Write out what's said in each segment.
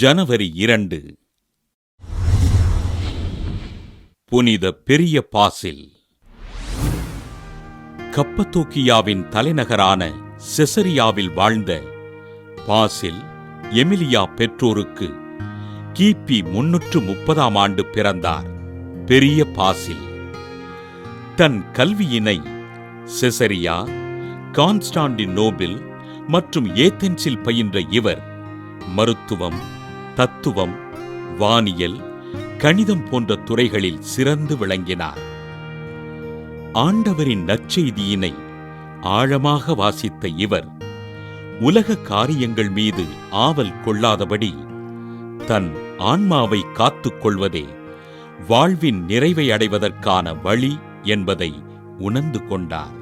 ஜனவரி 2. புனித பெரிய பாசில். கப்பத்தோக்கியாவின் தலைநகரான செசரியாவில் வாழ்ந்த பாசில் எமிலியா பெற்றோருக்கு கிபி 330ஆம் ஆண்டு பிறந்தார். பெரிய பாசில் தன் கல்வியினை செசரியா, கான்ஸ்டாண்டினோபில் மற்றும் ஏதென்ஸில் பயின்ற இவர் மருத்துவம், தத்துவம், வானியல், கணிதம் போன்ற துறைகளில் சிறந்து விளங்கினார். ஆண்டவரின் நற்செய்தியினை ஆழமாக வாசித்த இவர் உலக காரியங்கள் மீது ஆவல் கொள்ளாதபடி தன் ஆன்மாவை காத்துக் கொள்வதே வாழ்வின் நிறைவை அடைவதற்கான வழி என்பதை உணர்ந்து கொண்டார்.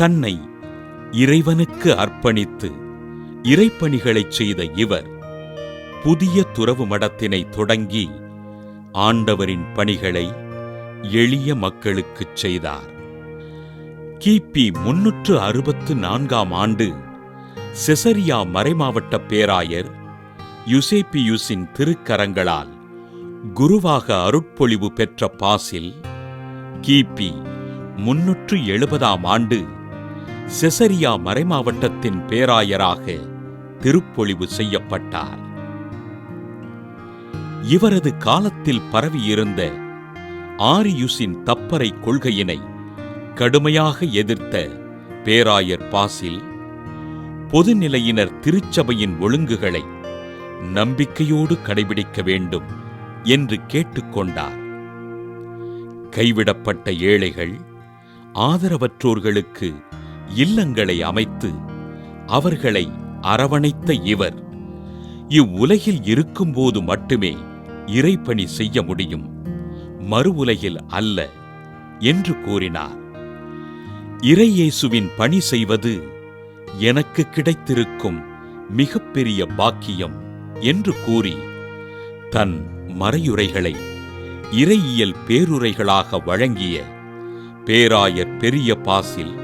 தன்னை இறைவனுக்கு அர்ப்பணித்து இறைப்பணிகளைச் செய்த இவர் புதிய துறவு மடத்தினை தொடங்கி ஆண்டவரின் பணிகளை எளிய மக்களுக்குச் செய்தார். கிபி 364ஆம் ஆண்டு செசரியா மறைமாவட்ட பேராயர் யுசேப்பியுஸின் திருக்கரங்களால் குருவாக அருட்பொழிவு பெற்ற பாசில் கிபி 370ஆம் ஆண்டு செசரியா மறைமாவட்டத்தின் பேராயராக திருப்பொழிவு செய்யப்பட்டார். இவரது காலத்தில் பரவியிருந்த ஆரியுஸின் தப்பறை கொள்கையினை கடுமையாக எதிர்த்த பேராயர் பாசில் பொதுநிலையினர் திருச்சபையின் ஒழுங்குகளை நம்பிக்கையோடு கடைபிடிக்க வேண்டும் என்று கேட்டுக்கொண்டார். கைவிடப்பட்ட ஏழைகள், ஆதரவற்றோர்களுக்கு இல்லங்களை அமைத்து அவர்களை அரவணைத்த இவர் இவ்வுலகில் இருக்கும்போது மட்டுமே இறைப்பணி செய்ய முடியும், மறு உலகில் அல்ல என்று கூறினார். இறையேசுவின் பணி செய்வது எனக்கு கிடைத்திருக்கும் மிகப்பெரிய பாக்கியம் என்று கூறி தன் மறையுரைகளை இறையியல் பேருரைகளாக வழங்கிய பேராயர் பெரிய பாசில்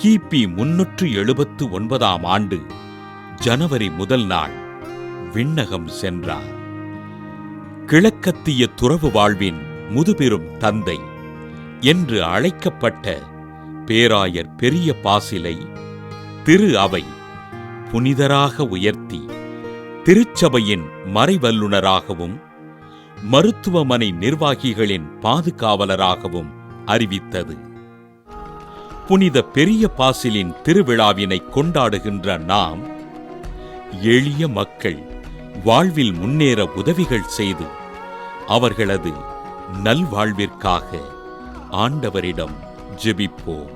கிபி 379ஆம் ஆண்டு ஜனவரி 1 நாள் விண்ணகம் சென்றார். கிழக்கத்திய துறவு வாழ்வின் முதுபெரும் தந்தை என்று அழைக்கப்பட்ட பேராயர் பெரிய பாசிலை திரு அவை புனிதராக உயர்த்தி திருச்சபையின் மறைவல்லுனராகவும் மருத்துவமனை நிர்வாகிகளின் பாதுகாவலராகவும் அறிவித்தது. புனித பெரிய பாசிலின் திருவிழாவினை கொண்டாடுகின்ற நாம் எளிய மக்கள் வாழ்வில் முன்னேற உதவிகள் செய்து அவர்களது நல்வாழ்விற்காக ஆண்டவரிடம் ஜெபிப்போம்.